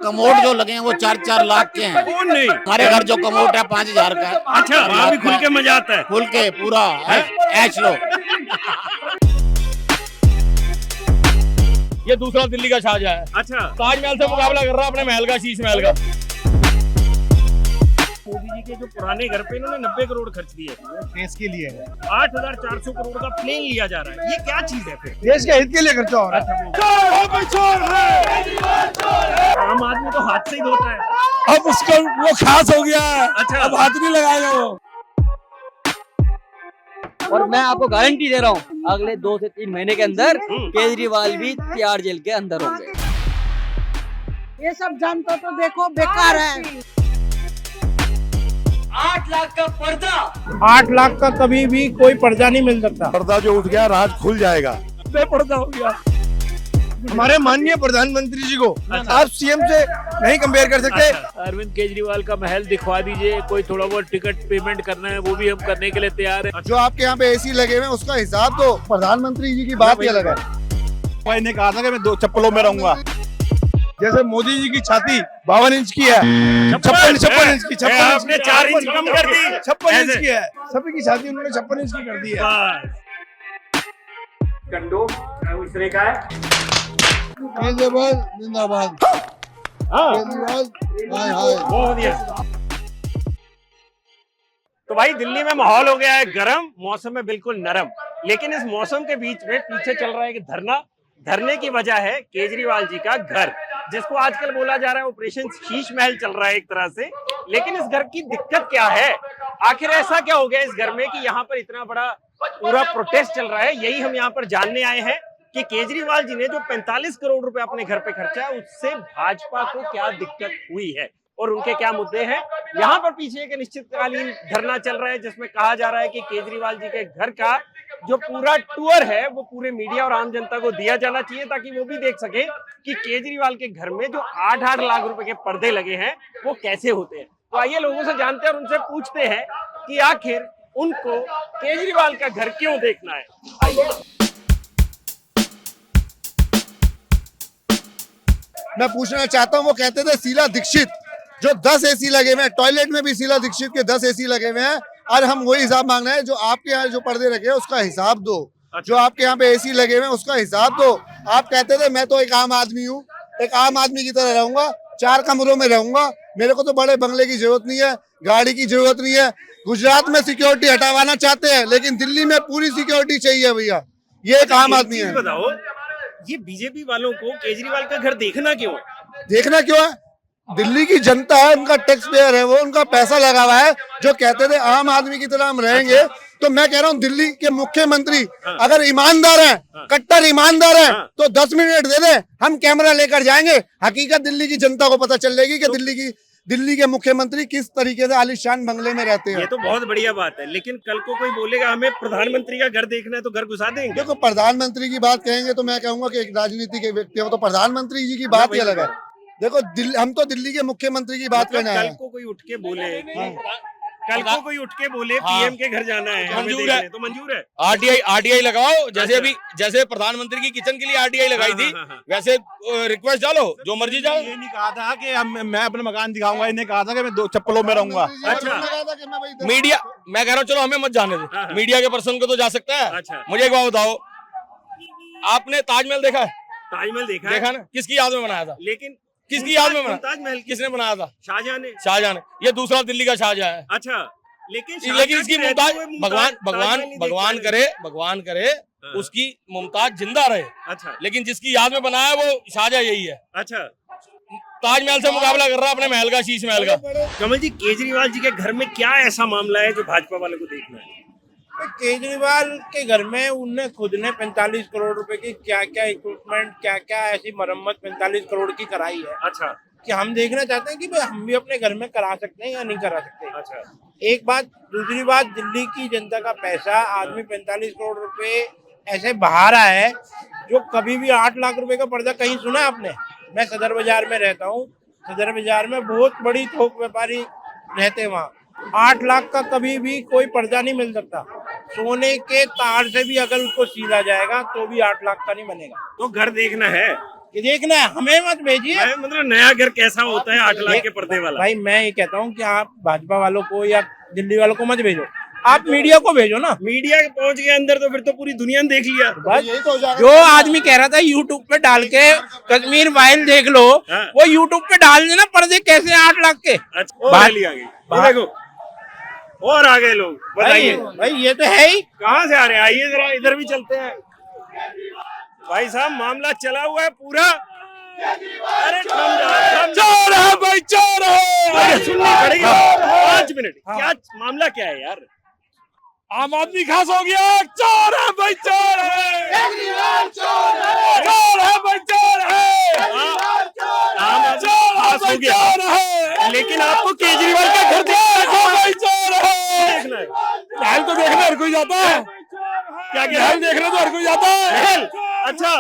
Commode जो लगे हैं वो 4-4 लाख के हैं। कौन नहीं? हमारे घर जो कमोड है 5,000 का है। अच्छा, वहाँ भी खुल के मजा आता है। खुल के पूरा ऐश लो। ये दूसरा दिल्ली का शाहजहां है। अच्छा, ताजमहल से मुकाबला कर रहा है अपने महल का, शीश महल का। मोदी जी के जो पुराने घर पे इन्होंने 90 करोड़ खर्च दिए देश के लिए 8,400 करोड़ का प्लेन लिया जा रहा है। ये क्या चीज है फिर? देश के हित के लिए खर्चा हो रहा है। आम आदमी तो हाथ से ही धोता है। अब उसका वो खास हो गया है। अच्छा। अब हाथ नहीं लगाएगा वो। और मैं आपको गारंटी दे रहा हूँ अगले 2 से 3 महीने के अंदर केजरीवाल भी तिहाड़ जेल के अंदर होंगे। ये सब जनता तो देखो बेकार है। 8 लाख का पर्दा, 8 लाख का कभी भी कोई पर्दा नहीं मिल सकता। पर्दा जो उठ गया राज खुल जाएगा। बेपर्दा हो गया। हमारे माननीय प्रधानमंत्री जी को आप सीएम से नहीं कंपेयर कर सकते। अरविंद केजरीवाल का महल दिखवा दीजिए, कोई थोड़ा बहुत टिकट पेमेंट करना है वो भी हम करने के लिए तैयार है। जो आपके यहाँ पे एसी लगे हुए हैं उसका हिसाब दो। प्रधानमंत्री जी की बात ही अलग है। भाई ने कहा था कि मैं 2 चप्पलों में रहूंगा। जैसे मोदी जी की छाती 52 इंच की है, 56 इंच की, आपने 4 इंच कम कर दी। 56 इंच की है। सभी की छाती उन्होंने 56 इंच की कर दी है। कंडो दूसरे का है। केजरीवाल जिंदाबाद। केजरीवाल हाय हाय। बहुत बढ़िया। तो भाई दिल्ली में माहौल हो गया है गर्म, मौसम है बिल्कुल नरम। लेकिन इस मौसम के बीच में पीछे चल रहा है कि धरने की वजह है केजरीवाल जी का घर, जिसको आजकल बोला जा रहा है ऑपरेशन शीश महल चल रहा है एक तरह से। लेकिन इस घर की दिक्कत क्या है, आखिर ऐसा क्या हो गया इस घर में कि यहाँ पर इतना बड़ा पूरा प्रोटेस्ट चल रहा है? यही हम यहाँ पर जानने आए हैं कि केजरीवाल जी ने जो 45 करोड़ रुपए अपने घर पे खर्चा है उससे भाजपा को क्या दिक्कत हुई है और उनके क्या मुद्दे हैं। यहाँ पर पीछे एक अनिश्चितकालीन धरना चल रहा है जिसमें कहा जा रहा है कि केजरीवाल जी के घर का जो पूरा टूर है वो पूरे मीडिया और आम जनता को दिया जाना चाहिए, ताकि वो भी देख सके कि केजरीवाल के घर में जो 8-8 लाख रुपए के पर्दे लगे हैं वो कैसे होते हैं। तो आइए लोगों से जानते हैं और उनसे पूछते हैं कि आखिर उनको केजरीवाल का घर क्यों देखना है। आइए। मैं पूछना चाहता हूँ, वो कहते थे शीला दीक्षित जो 10 एसी लगे हुए हैं, टॉयलेट में भी शीला दीक्षित के 10 एसी लगे हुए हैं, और हम वही हिसाब मांग रहे हैं। जो आपके यहाँ जो पर्दे रखे हैं उसका हिसाब दो। जो आपके यहाँ पे एसी लगे हुए हैं उसका हिसाब दो। आप कहते थे मैं तो एक आम आदमी हूँ, एक आम आदमी की तरह रहूंगा, 4 कमरों में रहूंगा, मेरे को तो बड़े बंगले की जरूरत नहीं है, गाड़ी की जरूरत नहीं है। गुजरात में सिक्योरिटी हटावाना चाहते हैं लेकिन दिल्ली में पूरी सिक्योरिटी चाहिए भैया। ये एक आम आदमी है। बताओ, ये बीजेपी वालों को केजरीवाल का घर देखना क्यों है? देखना क्यों है? दिल्ली की जनता है, उनका टैक्स पेयर है, वो उनका पैसा लगा हुआ है। जो कहते थे आम आदमी की तरह हम रहेंगे, तो मैं कह रहा हूँ दिल्ली के मुख्यमंत्री अगर ईमानदार हैं, कट्टर ईमानदार हैं, तो 10 मिनट दे दें, हम कैमरा लेकर जाएंगे। हकीकत दिल्ली की जनता को पता चल जाएगी कि दिल्ली के मुख्यमंत्री किस तरीके से आलीशान बंगले में रहते हैं। ये तो बहुत बढ़िया बात है, लेकिन कल को कोई बोलेगा हमें प्रधानमंत्री का घर देखना है तो घर घुसा देंगे। देखो, प्रधानमंत्री की बात कहेंगे तो मैं कहूंगा कि एक राजनीति के व्यक्ति हो, तो प्रधानमंत्री जी की बात ही अलग है। देखो, हम तो दिल्ली के मुख्यमंत्री की बात करना है। कल को कोई उठ के बोले पीएम के घर जाना है, मंजूर है तो मंजूर है। आरटीआई लगाओ, जैसे प्रधानमंत्री की किचन के लिए आरटीआई लगाई थी, वैसे रिक्वेस्ट डालो, जो मर्जी जाओ। ये नहीं कहा था कि मैं अपना मकान दिखाऊंगा, इन्हें कहा था कि मैं 2 चप्पलों में रहूंगा। मीडिया, मैं कह रहा हूँ चलो हमें मत जाने दे, मीडिया के पर्सन को तो जा सकता है। अच्छा। मुझे एक बात बताओ, आपने ताजमहल देखा है? ताजमहल देखा ना? किसकी याद में बनाया था? लेकिन किसकी याद में बना? ताजमहल किसने बनाया था? शाहजहां ने। ये दूसरा दिल्ली का शाहजहां है। अच्छा, लेकिन इसकी मुमताज, भगवान करे उसकी मुमताज जिंदा रहे। अच्छा, लेकिन जिसकी याद में बनाया वो शाहजहां यही है। अच्छा। ताजमहल से मुकाबला कर रहा है अपने महल का, शीश महल का। कमल जी, केजरीवाल जी के घर में क्या ऐसा मामला है जो भाजपा वाले को देखना है? केजरीवाल के घर में उनने खुद ने 45 करोड़ रुपए की क्या क्या इक्विपमेंट, क्या क्या ऐसी मरम्मत 45 करोड़ की कराई है। अच्छा। कि हम देखना चाहते हैं कि भाई हम भी अपने घर में करा सकते हैं या नहीं करा सकते। अच्छा। एक बात, दूसरी बात, दिल्ली की जनता का पैसा आदमी 45 करोड़ रुपए ऐसे बहा रहा है जो कभी भी 8 लाख रुपए का पर्दा कहीं सुना है आपने? मैं सदर बाजार में रहता हूँ, सदर बाजार में बहुत बड़ी थोक व्यापारी रहते हैं, वहाँ 8 लाख का कभी भी कोई पर्दा नहीं मिल सकता। सोने के तार से भी अगर उसको सीला जाएगा तो भी 8 लाख का नहीं बनेगा। तो घर देखना है, कि देखना है, हमें मत भेजिए। मतलब नया घर कैसा होता है 8 लाख के पर्दे वाला? भाई मैं ये कहता हूँ कि आप भाजपा वालों को या दिल्ली वालों को मत भेजो, आप मीडिया को भेजो ना। मीडिया के पहुंच गए अंदर तो फिर तो पूरी दुनिया ने देख लिया। बस जो आदमी कह रहा था यूट्यूब पे डाल के कश्मीर फाइल देख लो, हाँ। वो यूट्यूब पे डाल देना, पर्दे कैसे 8 लाख के। अच्छा, और रैली आ गई, ये देखो और आ गए लोग। बताइए भाई ये तो है ही। कहाँ से आ रहे हैं? आइए जरा इधर भी चलते हैं। भाई साहब मामला चला हुआ है पूरा। अरे चोर है भाई, चोर है। अरे सुननी पड़ेगी 5 मिनट। क्या मामला क्या है यार? आम आदमी खास हो गया। चोर है भाई, चोर है। चोर है भाई, चोर है। आम आदमी खास हो गया, है। लेकिन आपको केजरीवाल का घर देखना भाई, चोर है। है। महल तो देखने हर कोई जाता है। क्या क्या महल देखने तो हर कोई जाता है। महल? अच्छा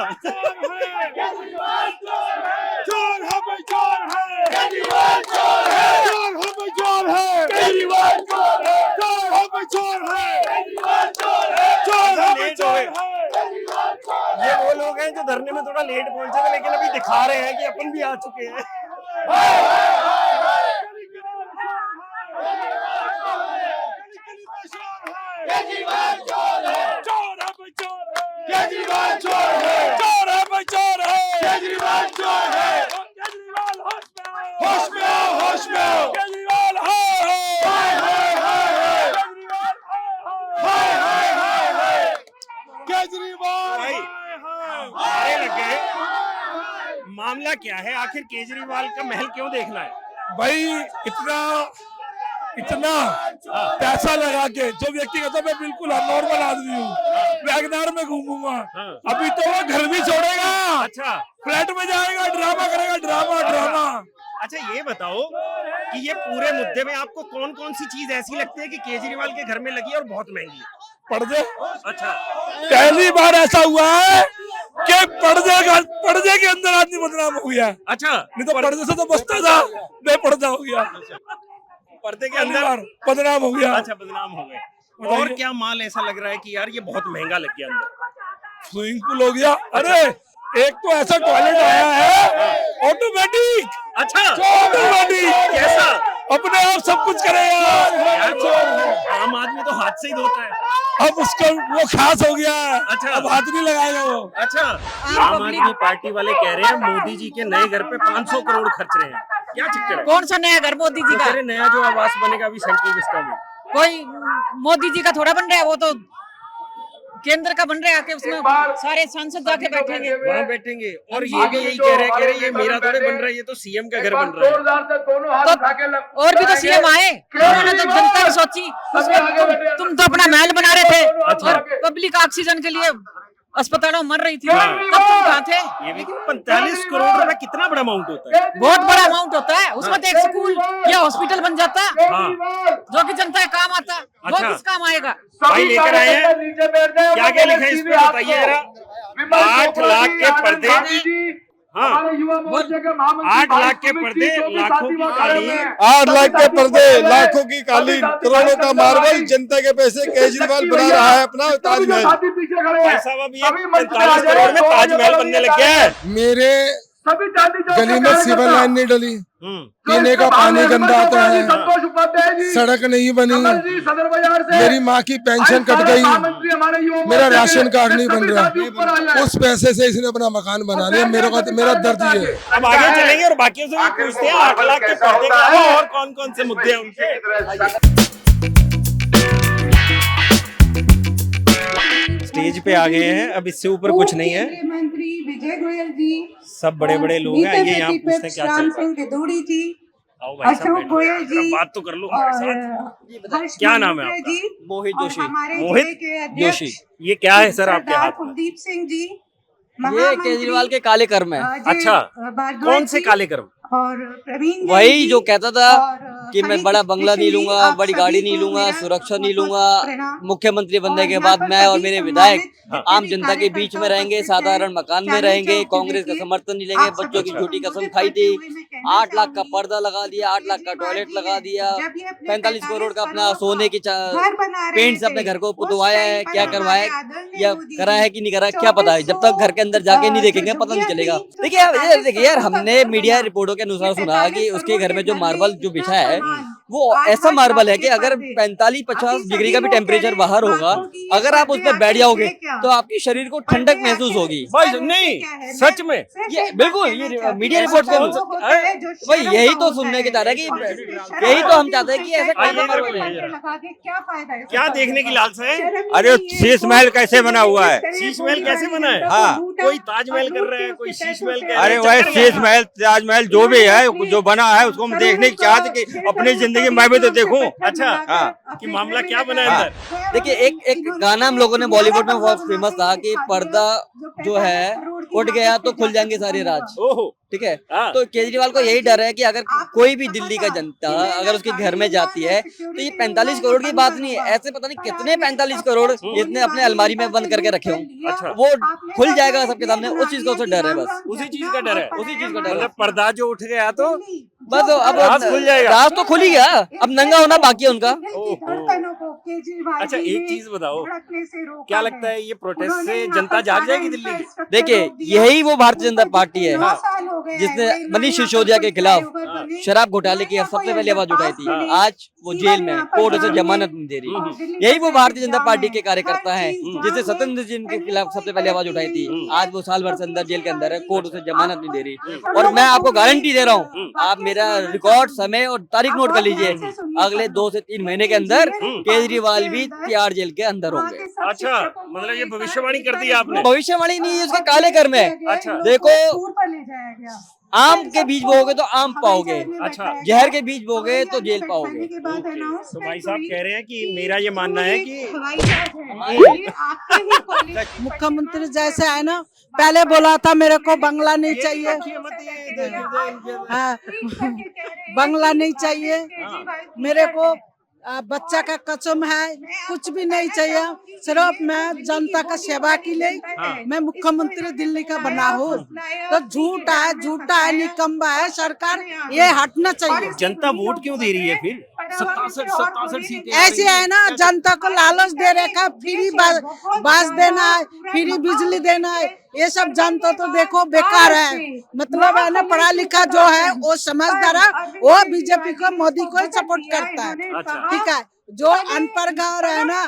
चोर है भाई, चोर है। केजरीवाल चोर है। चोर है भाई, चोर है। केजरीवाल चोर है। चोर है भाई, चोर है। केजरीवाल चोर है। चोर है भाई, चोर है। ये वो लोग हैं जो धरने में थोड़ा लेट पहुंचे थे, लेकिन अभी दिखा रहे हैं कि अपन भी आ चुके हैं। केजरीवाल चोर है। चोर है भाई, चोर है। केजरीवाल चोर है। चोर है भाई, चोर है। केजरीवाल चोर है। केजरीवाल होश में आओ, होश में आओ। केजरीवाल हाय हाय हाय हाय। केजरीवाल हाय हाय हाय हाय। केजरीवाल भाई नारे लग गए। मामला क्या है आखिर? केजरीवाल का महल क्यों देखना है? भाई इतना पैसा लगा के जो व्यक्ति कहता मैं बिल्कुल नॉर्मल आदमी हूँ, वैगनार में घूमूंगा, अभी तो वो घर भी छोड़ेगा। अच्छा, फ्लैट में जाएगा, ड्रामा करेगा, ड्रामा। अच्छा ये बताओ कि ये पूरे मुद्दे में आपको कौन कौन सी चीज ऐसी लगती है कि केजरीवाल के घर में लगी है और बहुत महंगी है? पर्दे। अच्छा, पहली बार ऐसा हुआ है कि पर्दे के अंदर आदमी बदनाम हो गया। अच्छा, नहीं तो पर्दे से तो बचता था, बेपर्दा हो गया। पर्दे के अंदर बदनाम हो गया। अच्छा, बदनाम हो गए। और क्या माल ऐसा लग रहा है कि यार ये बहुत महंगा लग गया अंदर? स्विमिंग पूल हो गया। अरे एक तो ऐसा टॉयलेट आया है ऑटोमेटिक। अच्छा, ऑटोमेटिक कैसा? अपने आप सब कुछ करेगा। यार तो आम आदमी तो हाथ से ही धोता है। अब उसका वो खास हो गया है। अच्छा, अब हाथ नहीं लगाएगा वो। अच्छा, आम आदमी पार्टी वाले कह रहे हैं मोदी जी के नए घर पे 500 करोड़ खर्च रहे हैं। क्या चक्कर है? कौन सा नया घर मोदी जी का? नया जो आवास बनेगा अभी सेंट्रल विस्टा में, कोई मोदी जी का थोड़ा बन रहा है, वो तो केंद्र का बन रहा है। उसमें सारे सांसद जाके बैठेंगे, वहाँ बैठेंगे। और ये भी यही कह रहे ये मेरा थोड़े बन रहा है, ये तो सीएम का घर बन रहा है। तो और भी तो सीएम आए, उन्होंने तो जनता की सोची। उसमें तुम तो अपना महल बना रहे थे और पब्लिक ऑक्सीजन के लिए अस्पतालों में मर रही थी, तब तुम कहाँ थे? ये भी 45 करोड़ रुपए कितना बड़ा अमाउंट होता है? बहुत बड़ा अमाउंट होता है। उसमें तो एक स्कूल या हॉस्पिटल बन जाता, जो कि जनता का काम आता। वो किस काम आएगा? भाई लेकर आए हैं, क्या क्या लिखा है इस पे बताइए जरा। 8 लाख के पर्दे, हाँ 8 लाख के पर्दे, लाखों की कालीन। 8 लाख के पर्दे, लाखों की कालीन, करोड़ों का मार्बल, जनता के पैसे केजरीवाल बना रहा है अपना ताजमहल। भाई साहब अब ये 45 करोड़ में ताजमहल बनने लग गया है। मेरे गली में सिविल लाइन नहीं डली, पीने का पानी गंदा आता है, सड़क नहीं बनी, मेरी माँ की पेंशन कट गई, मेरा राशन कार्ड नहीं बन रहा। उस पैसे से इसने अपना मकान बना लिया। मेरा दर्द ये है। अब आगे चलेंगे और बाकियों से भी पूछते हैं 8 लाख के पर्दे के अलावा और कौन कौन से मुद्दे हैं उनके। स्टेज पे आ गए हैं, अब इससे ऊपर कुछ नहीं है। मंत्री विजय गोयल जी, सब बड़े बड़े लोग हैं, ये यहाँ पूछते हैं क्या चल रहा है। भदौड़ी जी, आओ भाई साहब, अशोक गोयल जी, बात तो कर लो हमारे साथ। क्या नाम है आपका? जी, मोहित जोशी। हमारे मोहित जिले के अध्यक्ष जोशी। ये क्या है सर आपके सरदार हाथ में? कुलदीप सिंह जी, ये केजरीवाल के काले कर्म है। अजय अच्छा, भारद्वाज कौन से जी, काले कर्म? और प्रवीण जैन वही जी जो कहता था और कि मैं हनी बड़ा बंगला नहीं स्पेशली लूंगा, आप बड़ी सभी गाड़ी को नहीं लूंगा, मेरा सुरक्षा नहीं बहुत लूंगा, बहुत प्रणाम। मुख्यमंत्री बनने और के यहाँ बाद पर मैं और सभी मेरे सम्मानित विधायक जितने आम भी जनता के बीच में कार्यकर्ता रहेंगे, उपस्थित हैं, साधारण मकान में चाहे रहेंगे, चौक कांग्रेस का देखिए, समर्थन नहीं लेंगे, आप बच्चों सभी की को झूठी कसम संबोधित खाई करते थी, हुए मैं कहना 8 लाख का चाहूंगी, पर्दा लगा दिया, 8 लाख का केजरीवाल टॉयलेट जी लगा ने दिया, जब ये अपने 45 करोड़ का अपना 45 सोने की घर बना रहे पेंट से अपने थे, घर को उस पुतवाया टाइम है, पर क्या हमारे करवाया आदरणीय या मोदी करा जी है कि नहीं करा, क्या पता है, जब तक घर के अंदर जाके नहीं देखेंगे पता नहीं चलेगा। देखिए यार, देखिए यार, हमने मीडिया रिपोर्टों के अनुसार सुना कि उसके घर में जो मार्बल जो बिछा है वो ऐसा मार्बल है कि अगर 45-50 डिग्री का भी टेम्परेचर बाहर होगा, अगर आप उस पर बैठ जाओगे तो आपकी शरीर को ठंडक महसूस होगी। बस नहीं, सच में ये बिल्कुल ये मीडिया रिपोर्ट के अनुसार भाई यही तो सुनने के चाह रहे हैं कि यही तो हम चाहते हैं कि ऐसा कौन सा मार्बल है। क्या फायदा है? क्या देखने की लालसा है? अरे शीश महल कैसे बना हुआ है? शीश महल कैसे बना है? हाँ। कोई ताजमहल कर रहा है, कोई शीश महल कह रहा है। अरे वह चक्कर क्या शीश है? महल ताजमहल जो भी है जो बना है उसको हम देखने की चाहते कि अपनी जिंदगी मैं भी तो देखूं। अच्छा, हाँ। कि मामला क्या बना है अंदर? देखिए एक गाना हम लोगों ने बॉलीवुड में बहुत फेमस था कि पर्दा जो है उठ गया तो खुल जाएंगे सारे राज। ओहो, ठीक है, हाँ। तो केजरीवाल को यही डर है कि अगर कोई भी दिल्ली का जनता अगर उसके घर में जाती है तो ये 45 करोड़ की बात नहीं है, ऐसे पता नहीं कितने 45 करोड़ इसने अपने अलमारी में बंद करके रखे हों। अच्छा। वो खुल जाएगा सबके सामने, उस चीज का उसे डर है बस। उसी चीज का डर है, उसी चीज का डर है। मतलब पर्दा जो उठ गया तो बस अब राज खुल जाएगा। राज तो खुल ही गया, अब नंगा होना बाकी है उनका। अच्छा, एक चीज बताओ, क्या लगता है ये प्रोटेस्ट से जनता जाग जाएगी दिल्ली की? देखिए यही वो भारतीय जनता पार्टी है जिसने मनीष सिसोदिया के खिलाफ शराब घोटाले की सबसे पहले आवाज उठाई थी। आज वो जेल में, कोर्ट उसे जमानत नहीं दे रही। यही वो भारतीय जनता पार्टी के कार्यकर्ता हैं जिसने सत्येंद्र सिंह के खिलाफ सबसे पहले आवाज उठाई थी। आज वो साल भर से अंदर जेल के अंदर है, कोर्ट उसे जमानत नहीं दे रही। और मैं आपको गारंटी दे रहा हूँ, आप मेरा रिकॉर्ड, समय और तारीख नोट कर लीजिए, अगले 2 से 3 महीने के अंदर केजरीवाल भी तिहाड़ जेल के अंदर होंगे। अच्छा, मतलब ये भविष्यवाणी कर दी आपने? भविष्यवाणी नहीं, उसके काले कर्म है। अच्छा। देखो, आम के बीज बोओगे तो आम पाओगे, अच्छा। जहर के बीज बोओगे तो जेल पाओगे। तो भाई साहब कह रहे हैं कि मेरा ये मानना है कि मुख्यमंत्री जैसे है ना, पहले बोला था मेरे को बंगला नहीं चाहिए, हाँ, बंगला नहीं चाहिए मेरे को, बच्चा का कसम है, कुछ भी नहीं चाहिए, सिर्फ मैं जनता का सेवा के लिए मैं मुख्यमंत्री दिल्ली का बना हूँ। तो झूठा है, निकम्बा है सरकार, ये हटना चाहिए। जनता वोट क्यों दे रही है फिर? 67 सीटें ऐसे है ना, जनता को लालच दे रखा, फ्री बस देना है, फ्री बिजली देना है, ये सब जनता तो देखो बेकार है। मतलब है ना, पढ़ा लिखा जो है वो समझदार है, वो बीजेपी को, मोदी को ही सपोर्ट करता है। ठीक है, जो अनपढ़ गाँव है ना,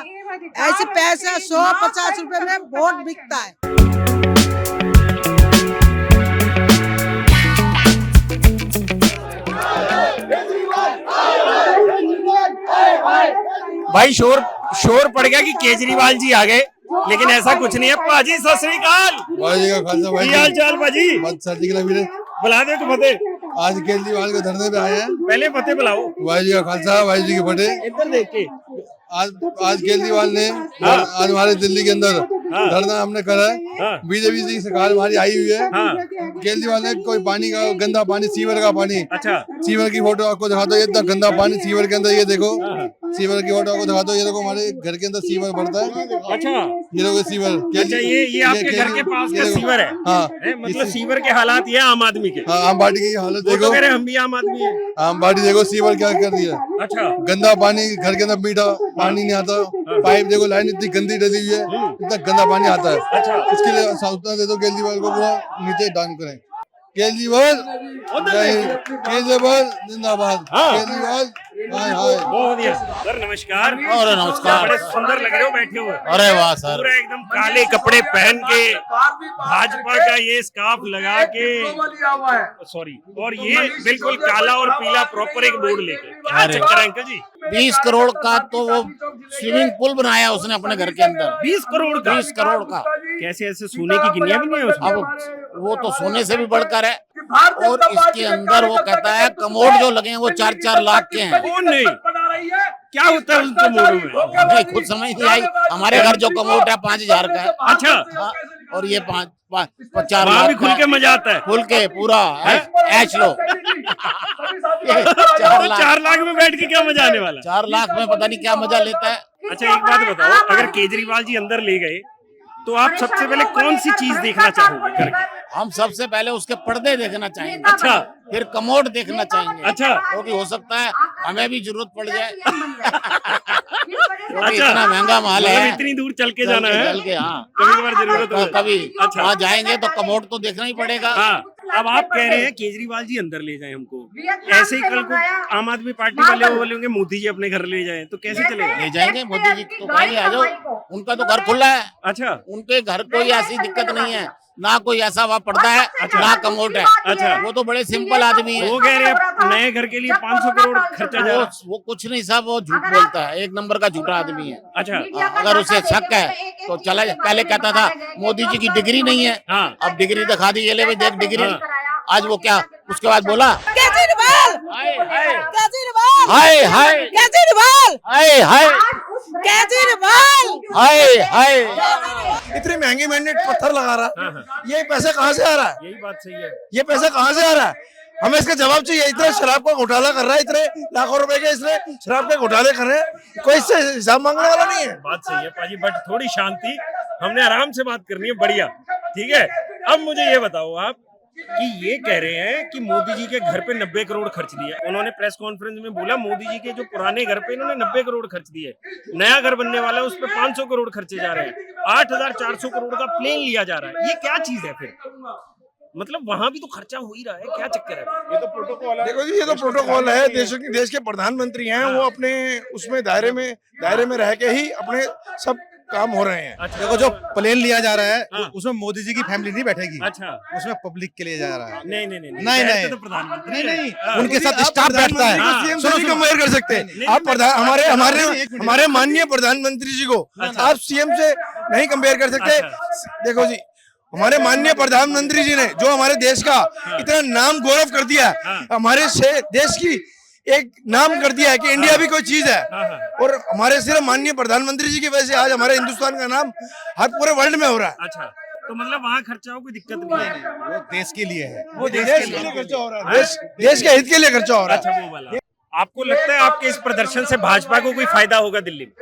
ऐसे पैसे 100-50 रुपए में वोट बिकता है। भाई शोर पड़ गया कि केजरीवाल जी आ गए, लेकिन ऐसा कुछ नहीं है। पाजी सत श्री अकाल, की हाल चाल पाजी? बुला दे तो फतेह। आज केजरीवाल के धरने पे आए हैं, पहले फतेह बुलाओ। वाहिगुरू जी का खालसा, वाहिगुरू जी की फतेह। इधर देख के आज केजरीवाल ने आज हमारे दिल्ली के अंदर धरना हमने करा है। बीजेपी की सरकार हमारी आई हुई है। केजरीवाल ने कोई पानी का गंदा पानी, सीवर का पानी, अच्छा, सीवर की फोटो आपको दिखा दो, ये इतना गंदा पानी सीवर के अंदर, ये देखो सीवर की फोटो आपको दिखा दो, ये देखो हमारे घर के अंदर सीवर बढ़ता है। अच्छा, ये देखो सीवर। अच्छा, ये आपके घर के पास का सीवर है? हाँ, मतलब सीवर के हालात ये आम आदमी के? हाँ, आम पार्टी की हालत वो देखो। तो कह रहे हम भी आम आदमी है। आम पार्टी देखो सीवर क्या कर दिया। अच्छा, गंदा पानी, घर के अंदर मीठा पानी नहीं आता, पाइप देखो, लाइन इतनी गंदी डली हुई है, इतना गंदा पानी आता है। अच्छा, इसके लिए सावधान दे दो, केजरीवाल को पूरा नीचे डाउन करें। केजरीवाल केजरीवाल जिंदाबाद, केजरीवाल हाय हाय। बहुत बढ़िया सर, नमस्कार। अरे नमस्कार। बड़े सुंदर लग रहे हो बैठे हुए। अरे वाह सर, पूरा एकदम काले कपड़े पहन के, भाजपा का ये स्कार्फ लगा के, सॉरी, और ये बिल्कुल काला और पीला प्रॉपर एक बोर्ड लेके। क्या चक्कर है अंकल जी? 20 करोड़ का तो वो स्विमिंग पूल बनाया उसने अपने घर के अंदर। 20 करोड़ का? 20 करोड़ का। कैसे ऐसे सोने की गिनिया भी नहीं है उसमें? अब वो तो सोने से भी बढ़कर है, और इसके अंदर वो कहता है कमोड जो लगे हैं वो 4-4 लाख के हैं। कौन नहीं? क्या होता है उन कमोडों में? हमें खुद समझ नहीं आई। हमारे घर जो कमोड है 5,000 का है। अच्छा, और ये 4 वहाँ भी लाख खुल के मजा आता है। खुल के पूरा ऐश लो। 4 लाख 4 लाख में बैठ के क्या मजा आने वाला। 4 लाख में पता नहीं क्या मजा लेता है। अच्छा एक बात बताओ, अगर केजरीवाल जी अंदर ले गए तो आप सबसे पहले कौन सी चीज देखना चाहोगे घर की? हम सबसे पहले उसके पर्दे देखना चाहेंगे। अच्छा। फिर कमोड देखना चाहेंगे। अच्छा। क्योंकि हो सकता है हमें भी जरूरत पड़ जाए। क्योंकि अच्छा। इतना महंगा माल मतलब है। इतनी दूर चल के जाना है, चल के हाँ कभी कभार जरूरत हो। कभी अच्छा। वहाँ जाएंगे तो कमोड तो देखना ही पड़ेगा। हाँ, अब आप कह रहे हैं केजरीवाल जी अंदर ले जाएं हमको, ऐसे ही कल को आम आदमी पार्टी वाले वो बोलेंगे मोदी जी अपने घर ले जाएं, तो कैसे चलेगा? ले जाएंगे मोदी जी तो कहेंगे आ जाओ, उनका तो घर खुला है। अच्छा। उनके घर कोई ऐसी दिक्कत नहीं है, ना कोई ऐसा वहाँ पर्दा है, ना कमोड है। अच्छा। वो तो बड़े सिंपल आदमी है। वो कह रहे हैं नए घर के लिए 500 करोड़ खर्चा जा रहा है। वो कुछ नहीं साहब, वो झूठ बोलता है, 1 नंबर का झूठा आदमी है। अच्छा। अगर उसे शक है तो चला पहले कहता था मोदी जी की डिग्री नहीं है। हाँ। अब डिग्री दिखा दी, ये ले भाई देख डिग्री। आज वो क्या उसके बाद बोला केजरीवाल हाय हाय केजरीवाल हाय हाय केजरीवाल हाय हाय केजरीवाल हाय हाय। इतनी महंगी मैंडेट पत्थर लगा रहा हाँ, हाँ। ये पैसे कहाँ से आ रहा है? यही बात सही है। ये पैसा कहाँ से आ रहा है? हमें इसका जवाब चाहिए। इतने शराब का घोटाला कर रहा है, इतने लाखों रुपए के इसने शराब के घोटाले कर रहे हैं, कोई इससे हिसाब मांगने वाला नहीं है। बात सही है पाजी, बट थोड़ी शांति, हमने आराम से बात करनी है, बढ़िया। ठीक है, अब मुझे ये बताओ आप कि ये कह रहे हैं कि मोदी जी के घर पे 90 करोड़ खर्च दिए। उन्होंने प्रेस कॉन्फ्रेंस में बोला मोदी जी के जो पुराने घर पे इन्होंने 90 करोड़ खर्च दिए, नया घर बनने वाला है उस पे 500 करोड़ खर्चे जा रहे हैं, 8400 करोड़ का प्लेन लिया जा रहा है। ये क्या चीज है फिर? मतलब वहां भी तो खर्चा हो ही रहा है, क्या चक्कर है? ये तो प्रोटोकॉल है। देखो जी, ये तो प्रोटोकॉल है। देश के प्रधानमंत्री हैं, वो अपने उसमें दायरे में रह के ही अपने सब काम हो रहे हैं। अच्छा। देखो जो प्लेन लिया जा रहा है हाँ। उसमें मोदी जी की फैमिली नहीं बैठेगी, अच्छा। उसमें पब्लिक के लिए जा रहा है। नहीं नहीं, ऐसे तो प्रधानमंत्री नहीं, हाँ। उनके साथ स्टाफ बैठता है। हाँ। सीएम से सुनो, नहीं सुनो। कंपेयर कर सकते। नहीं, आप नहीं, हमारे माननीय प्रधानमंत्री जी को अच्छा। आप सीएम से नहीं कंपेयर कर सकते। अच्छा। देखो जी, हमारे माननीय प्रधानमंत्री जी ने जो हमारे देश का इतना नाम गौरव कर दिया, हाँ। हमारे देश की एक नाम कर दिया है कि इंडिया भी कोई चीज है। हाँ, हाँ। और हमारे सिर्फ माननीय प्रधानमंत्री जी की वजह से आज हमारे हिंदुस्तान का नाम हर पूरे वर्ल्ड में हो रहा है। अच्छा, तो मतलब वहाँ खर्चा हो कोई दिक्कत नहीं है? वो देश के लिए है। वो देश देश के लिए खर्चा हो रहा है, देश के हित के लिए खर्चा हो रहा है। अच्छा, वो वाला। आपको लगता है आपके इस प्रदर्शन से भाजपा को कोई फायदा होगा दिल्ली में?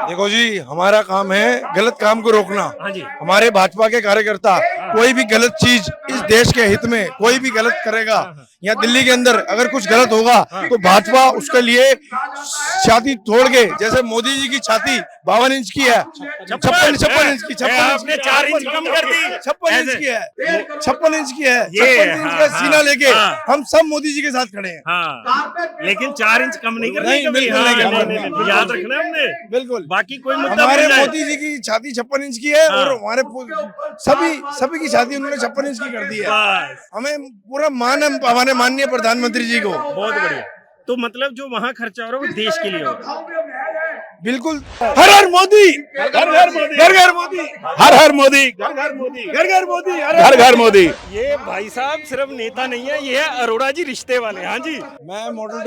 देखो जी, हमारा काम है गलत काम को रोकना। हाँ जी। हमारे भाजपा के कार्यकर्ता कोई भी गलत चीज इस देश के हित में कोई भी गलत करेगा, या दिल्ली के अंदर अगर कुछ गलत होगा तो भाजपा उसके लिए छाती तोड़ के, जैसे मोदी जी की छाती 52 इंच की है, 56 इंच की, 56 आपने 4 इंच कम कर दी। 56 इंच की है, 56 इंच की है, ये 56 इंच का हाँ, सीना लेके हाँ। हम सब मोदी जी के साथ खड़े हैं। हाँ, लेकिन 4 इंच कम नहीं करनी नहीं, कभी। बिल्कुल हाँ, नहीं करना। नहीं, याद रखना है हमने। बिल्कुल, बाकी कोई मुद्दा हमारे बन जाए। मोदी जी की छाती 56 इंच की है हाँ। और हमारे सभी की छाती उन्होंने 56 इंच की कर दी है। बस, हमें पूरा मान है हमारे माननीय प्रधानमंत्री जी को। बहुत बढ़िया। तो मतलब जो वहाँ खर्चा हो रहा है वो देश के लिए हो रहा है। बिल्कुल। हर हर मोदी, घर घर मोदी, घर घर मोदी, हर हर मोदी, घर घर मोदी, घर घर मोदी, घर घर मोदी। ये भाई साहब सिर्फ नेता नहीं है, ये है अरोड़ा जी रिश्ते वाले। हाँ जी। मैं मॉडल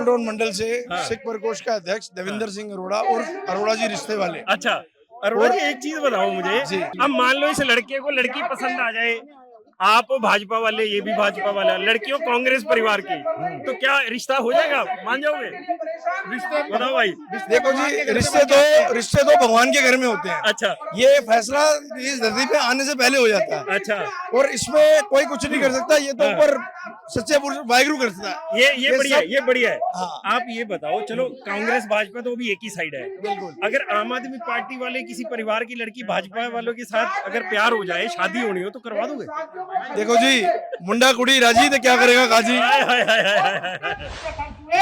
टाउन मंडल से सिख प्रकोष्ठ का अध्यक्ष देवेंद्र सिंह अरोड़ा और अरोड़ा जी रिश्ते वाले। अच्छा, अरोड़ा जी एक चीज बताओ मुझे, जी। अब मान लो इस लड़के को लड़की पसंद आ जाए, आप भाजपा वाले, ये भी भाजपा वाला, लड़कियों कांग्रेस परिवार की, तो क्या रिश्ता हो जाएगा? मान जाओगे? रिश्ते बताओ भाई। देखो जी, रिश्ते तो भगवान के घर में होते हैं। अच्छा। ये फैसला इस धरती पे आने से पहले हो जाता है। अच्छा। और इसमें कोई कुछ नहीं कर सकता, ये तो ऊपर सच्चे पुरुष वाहिगुरु कर सकता है। ये बढ़िया है, ये बढ़िया है। हाँ। आप ये बताओ, चलो कांग्रेस भाजपा तो भी एक ही साइड है, बिल्कुल। अगर आम आदमी पार्टी वाले किसी परिवार की लड़की भाजपा वालों के साथ अगर प्यार हो जाए, शादी होनी हो, तो करवा दोगे? देखो जी, मुंडा कुड़ी राजी तो क्या करेगा काजी। हाय, हाय, हाय, हाय, हाय।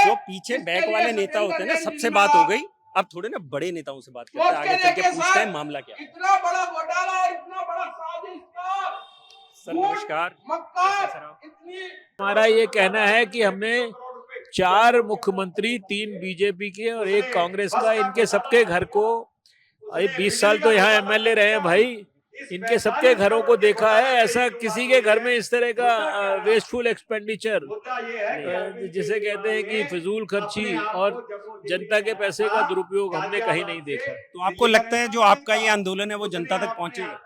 जो पीछे बैक वाले नेता होते हैं ना, सबसे बात हो गई। अब थोड़े ना बड़े नेताओं से बात करते हैं, आगे चल के पूछते हैं मामला क्या है। इतना बड़ा घोटाला और इतना बड़ा साजिश का सर नमस्कार। हमारा ये कहना है कि हमने 4 मुख्यमंत्री, 3 बीजेपी के और 1 कांग्रेस का, इनके सबके घर को, अरे 20 साल तो यहाँ एमएलए रहे हैं भाई, इनके सबके घरों को देखा है, ऐसा किसी के घर में इस तरह का वेस्टफुल एक्सपेंडिचर जिसे कहते हैं कि फिजूल खर्ची और जनता के पैसे का दुरुपयोग हमने कहीं नहीं देखा। तो आपको लगता है जो आपका ये आंदोलन है वो जनता तक पहुंचेगा?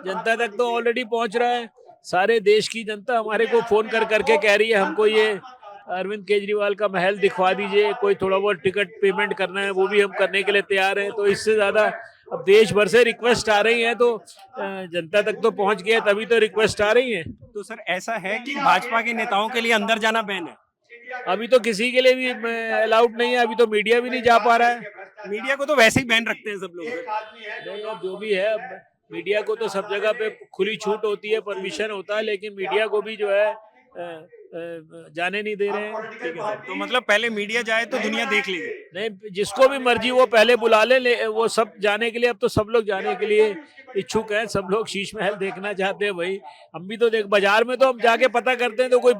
जनता तक तो ऑलरेडी पहुंच रहा है। सारे देश की जनता हमारे को फोन कर करके कह रही है हमको ये अरविंद केजरीवाल का महल दिखवा दीजिए, कोई थोड़ा बहुत टिकट पेमेंट करना है वो भी हम करने के लिए तैयार हैं। तो इससे ज्यादा अब देश भर से रिक्वेस्ट आ रही है, तो जनता तक तो पहुंच गए तभी तो रिक्वेस्ट आ रही है। तो सर ऐसा है कि भाजपा के नेताओं के लिए अंदर जाना बैन है? अभी तो किसी के लिए भी अलाउड नहीं है, अभी तो मीडिया भी नहीं जा पा रहा है। मीडिया को तो वैसे ही बैन रखते हैं सब लोग। नहीं, अब जो भी है, अब मीडिया को तो सब जगह पे खुली छूट होती है, परमिशन होता है, लेकिन मीडिया को भी जो है जाने नहीं दे रहे हैं। ठीक है, तो मतलब पहले मीडिया जाए तो दुनिया देख लेगी? नहीं, जिसको भी मर्जी वो पहले बुला ले, वो सब जाने के लिए, अब तो सब लोग जाने के लिए इच्छुक हैं, सब लोग शीश महल देखना चाहते हैं। भाई हम भी तो देख, बाजार में तो हम जाके पता करते हैं तो कोई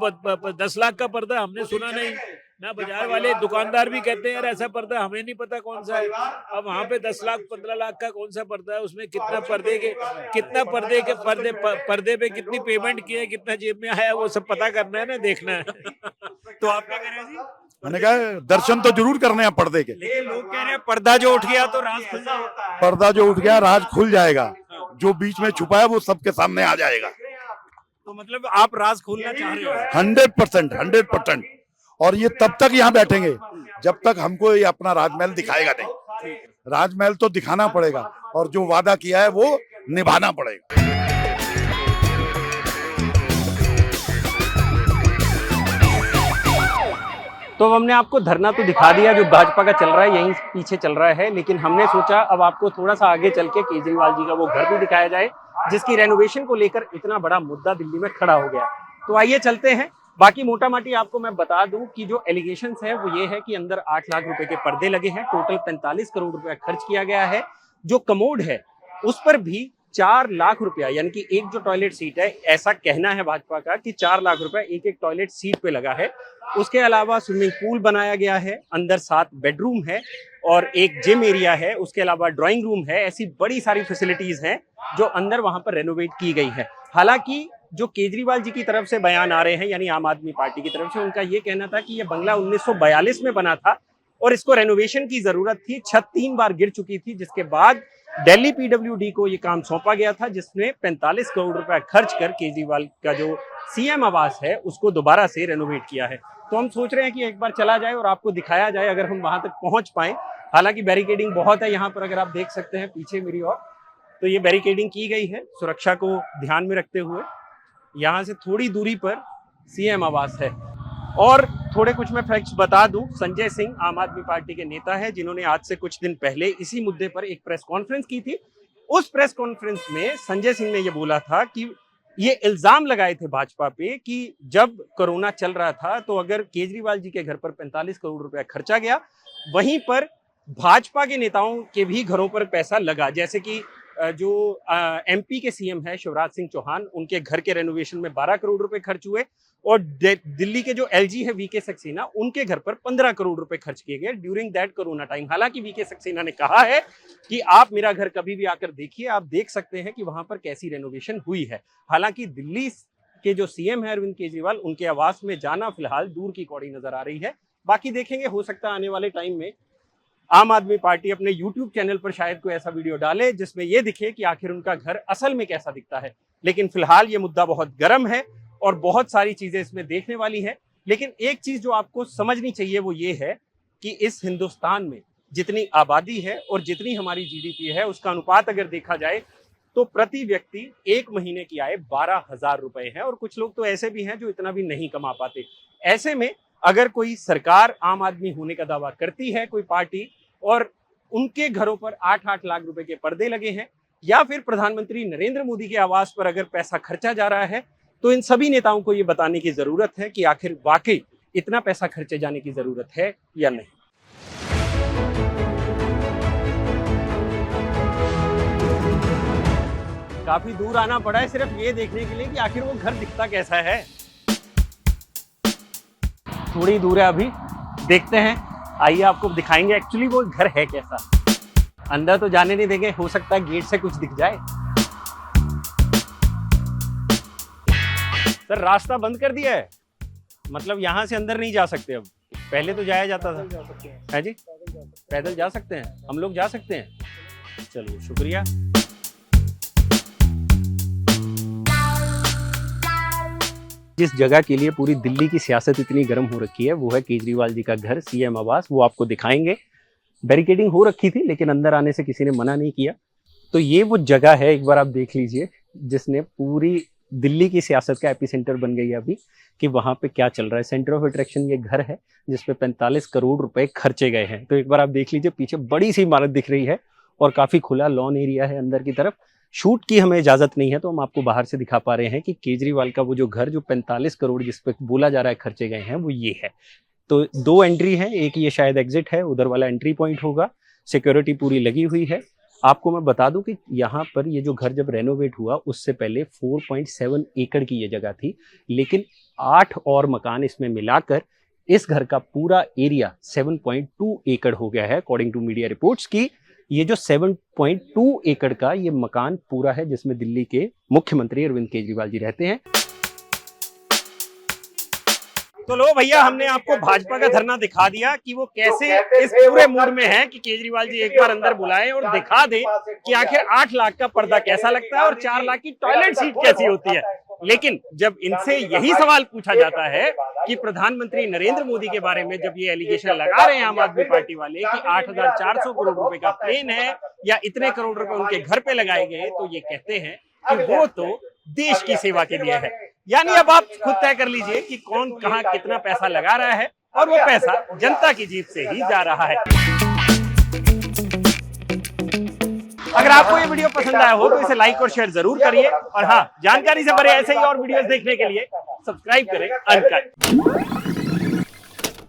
10 लाख का पर्दा हमने सुना नहीं ना, बाजार वाले दुकानदार भी कहते हैं यार ऐसा पर्दा हमें नहीं पता कौन सा है। अब वहाँ पे 10 लाख 15 लाख का कौन सा पर्दा है, उसमें कितना पर्दे पे कितनी पेमेंट की है, कितना जेब में आया, वो सब पता करना है ना, देखना है। तो आप क्या कह रहे हैं जी? मैंने कहा दर्शन तो जरूर करने हैं पर्दे के। लेकिन लोग कह रहे हैं पर्दा जो उठ गया तो राज खुल जाएगा। पर्दा जो उठ गया राज खुल जाएगा, जो बीच में छुपा है वो सबके सामने आ जाएगा। तो मतलब आप राज खोलना चाह रहे हो? 100%। और ये तब तक यहाँ बैठेंगे जब तक हमको ये अपना राजमहल दिखाएगा नहीं। राजमहल तो दिखाना पड़ेगा और जो वादा किया है वो निभाना पड़ेगा। तो हमने आपको धरना तो दिखा दिया जो भाजपा का चल रहा है, यहीं पीछे चल रहा है, लेकिन हमने सोचा अब आपको थोड़ा सा आगे चल के केजरीवाल जी का वो घर भी दिखाया जाए जिसकी रेनोवेशन को लेकर इतना बड़ा मुद्दा दिल्ली में खड़ा हो गया। तो आइए चलते हैं। बाकी मोटा माटी आपको मैं बता दूं कि जो एलिगेशंस है वो ये है कि अंदर 8 लाख रुपए के पर्दे लगे हैं, टोटल 45 करोड़ रुपया खर्च किया गया है। जो कमोड है उस पर भी 4 लाख रुपया, यानी कि एक जो टॉयलेट सीट है, ऐसा कहना है भाजपा का कि 4 लाख रुपया एक टॉयलेट सीट पे लगा है। उसके अलावा स्विमिंग पूल बनाया गया है, अंदर 7 बेडरूम है और एक जिम एरिया है, उसके अलावा ड्राइंग रूम है। ऐसी बड़ी सारी फैसिलिटीज हैं जो अंदर वहां पर रेनोवेट की गई है। हालांकि जो केजरीवाल जी की तरफ से बयान आ रहे हैं, यानी आम आदमी पार्टी की तरफ से, उनका ये कहना था कि ये बंगला 1942 में बना था और इसको रेनोवेशन की जरूरत थी। छत 3 बार गिर चुकी थी, जिसके बाद दिल्ली पीडब्ल्यूडी को ये काम सौंपा गया था, जिसने 45 करोड़ रुपया खर्च कर केजरीवाल का जो सीएम आवास है उसको दोबारा से रेनोवेट किया है। तो हम सोच रहे हैं कि एक बार चला जाए और आपको दिखाया जाए, अगर हम वहां तक पहुंच पाए। हालांकि बैरिकेडिंग बहुत है यहाँ पर, अगर आप देख सकते हैं पीछे मेरी ओर, तो ये बैरिकेडिंग की गई है सुरक्षा को ध्यान में रखते हुए। यहाँ से थोड़ी दूरी पर सीएम आवास है। और थोड़े कुछ मैं फैक्ट्स बता दूं, संजय सिंह आम आदमी पार्टी के नेता है जिन्होंने आज से कुछ दिन पहले इसी मुद्दे पर एक प्रेस कॉन्फ्रेंस की थी। उस प्रेस कॉन्फ्रेंस में संजय सिंह ने यह बोला था कि ये इल्जाम लगाए थे भाजपा पे कि जब कोरोना चल रहा था तो अगर केजरीवाल जी के घर पर 45 करोड़ रुपया खर्चा गया, वहीं पर भाजपा के नेताओं के भी घरों पर पैसा लगा। जैसे कि जो एमपी के सीएम है शिवराज सिंह चौहान, उनके घर के रेनोवेशन में 12 करोड़ रुपए खर्च हुए और दिल्ली के जो एलजी है वीके सक्सेना, उनके घर पर 15 करोड़ रुपए खर्च किए गए ड्यूरिंग दैट कोरोना टाइम। हालांकि वीके सक्सेना ने कहा है कि आप मेरा घर कभी भी आकर देखिए, आप देख सकते हैं कि वहां पर कैसी रेनोवेशन हुई है। हालांकि दिल्ली के जो सीएम है अरविंद केजरीवाल, उनके आवास में जाना फिलहाल दूर की कौड़ी नजर आ रही है। बाकी देखेंगे, हो सकता है आने वाले टाइम में आम आदमी पार्टी अपने यूट्यूब चैनल पर शायद कोई ऐसा वीडियो डाले जिसमें यह दिखे कि आखिर उनका घर असल में कैसा दिखता है। लेकिन फिलहाल ये मुद्दा बहुत गर्म है और बहुत सारी चीजें इसमें देखने वाली है। लेकिन एक चीज जो आपको समझनी चाहिए वो ये है कि इस हिंदुस्तान में जितनी आबादी है और जितनी हमारी जीडीपी है, उसका अनुपात अगर देखा जाए तो प्रति व्यक्ति 1 महीने की आय 12,000 रुपए है। और कुछ लोग तो ऐसे भी हैं जो इतना भी नहीं कमा पाते। ऐसे में अगर कोई सरकार आम आदमी होने का दावा करती है, कोई पार्टी, और उनके घरों पर 8-8 लाख रुपए के पर्दे लगे हैं, या फिर प्रधानमंत्री नरेंद्र मोदी के आवास पर अगर पैसा खर्चा जा रहा है, तो इन सभी नेताओं को ये बताने की जरूरत है कि आखिर वाकई इतना पैसा खर्चे जाने की जरूरत है या नहीं। काफी दूर आना पड़ा है सिर्फ ये देखने के लिए कि आखिर वो घर दिखता कैसा है। थोड़ी दूर है अभी, देखते हैं, आइए आपको दिखाएंगे एक्चुअली वो घर है कैसा। अंदर तो जाने नहीं देंगे, हो सकता है गेट से कुछ दिख जाए। सर रास्ता बंद कर दिया है, मतलब यहाँ से अंदर नहीं जा सकते अब, पहले तो जाया जाता था। है जी, पैदल जा सकते हैं, हम लोग जा सकते हैं। चलिए शुक्रिया। जिस जगह के लिए पूरी दिल्ली की सियासत इतनी गर्म हो रखी है वो है केजरीवाल जी का घर, सीएम आवास। वो आपको दिखाएंगे। बैरिकेडिंग हो रखी थी लेकिन अंदर आने से किसी ने मना नहीं किया। तो ये वो जगह है, एक बार आप देख लीजिए, जिसने पूरी दिल्ली की सियासत का एपिसेंटर बन गई है अभी कि वहाँ पे क्या चल रहा है। सेंटर ऑफ अट्रैक्शन ये घर है जिसपे 45 करोड़ रुपए खर्चे गए हैं। तो एक बार आप देख लीजिए, पीछे बड़ी सी इमारत दिख रही है और काफी खुला लॉन एरिया है अंदर की तरफ। शूट की हमें इजाजत नहीं है तो हम आपको बाहर से दिखा पा रहे हैं कि केजरीवाल का वो जो घर जो 45 करोड़ जिस पे बोला जा रहा है खर्चे गए हैं वो ये है। तो 2 एंट्री है, एक ये शायद एग्जिट है, उधर वाला एंट्री पॉइंट होगा। सिक्योरिटी पूरी लगी हुई है। आपको मैं बता दूं कि यहाँ पर ये जो घर जब रेनोवेट हुआ उससे पहले 4.7 एकड़ की ये जगह थी, लेकिन 8 और मकान इसमें मिलाकर इस घर का पूरा एरिया 7.2 एकड़ हो गया है अकॉर्डिंग टू मीडिया रिपोर्ट्स की। ये जो 7.2 एकड़ का ये मकान पूरा है जिसमें दिल्ली के मुख्यमंत्री अरविंद केजरीवाल जी रहते हैं। तो लो भैया, हमने आपको भाजपा का धरना दिखा दिया कि वो कैसे इस पूरे मूड में है कि केजरीवाल जी एक बार अंदर बुलाएं और दिखा दे कि आखिर 8 लाख का पर्दा कैसा लगता है और 4 लाख की टॉयलेट सीट कैसी होती है। लेकिन जब इनसे यही सवाल पूछा जाता है कि प्रधानमंत्री नरेंद्र मोदी के बारे में, जब ये एलिगेशन लगा रहे हैं आम आदमी पार्टी वाले कि 8,400 करोड़ रुपए का प्लेन है या इतने करोड़ रुपए उनके घर पे लगाए गए, तो ये कहते हैं कि वो तो देश की सेवा के लिए है। यानी अब आप खुद तय कर लीजिए कि कौन कहां कितना पैसा लगा रहा है और वो पैसा जनता की जेब से ही जा रहा है। अगर आपको ये वीडियो पसंद आया हो तो इसे लाइक और शेयर जरूर करिए और हाँ, जानकारी से भरे ऐसे ही और वीडियोस देखने के लिए सब्सक्राइब करें अनकट।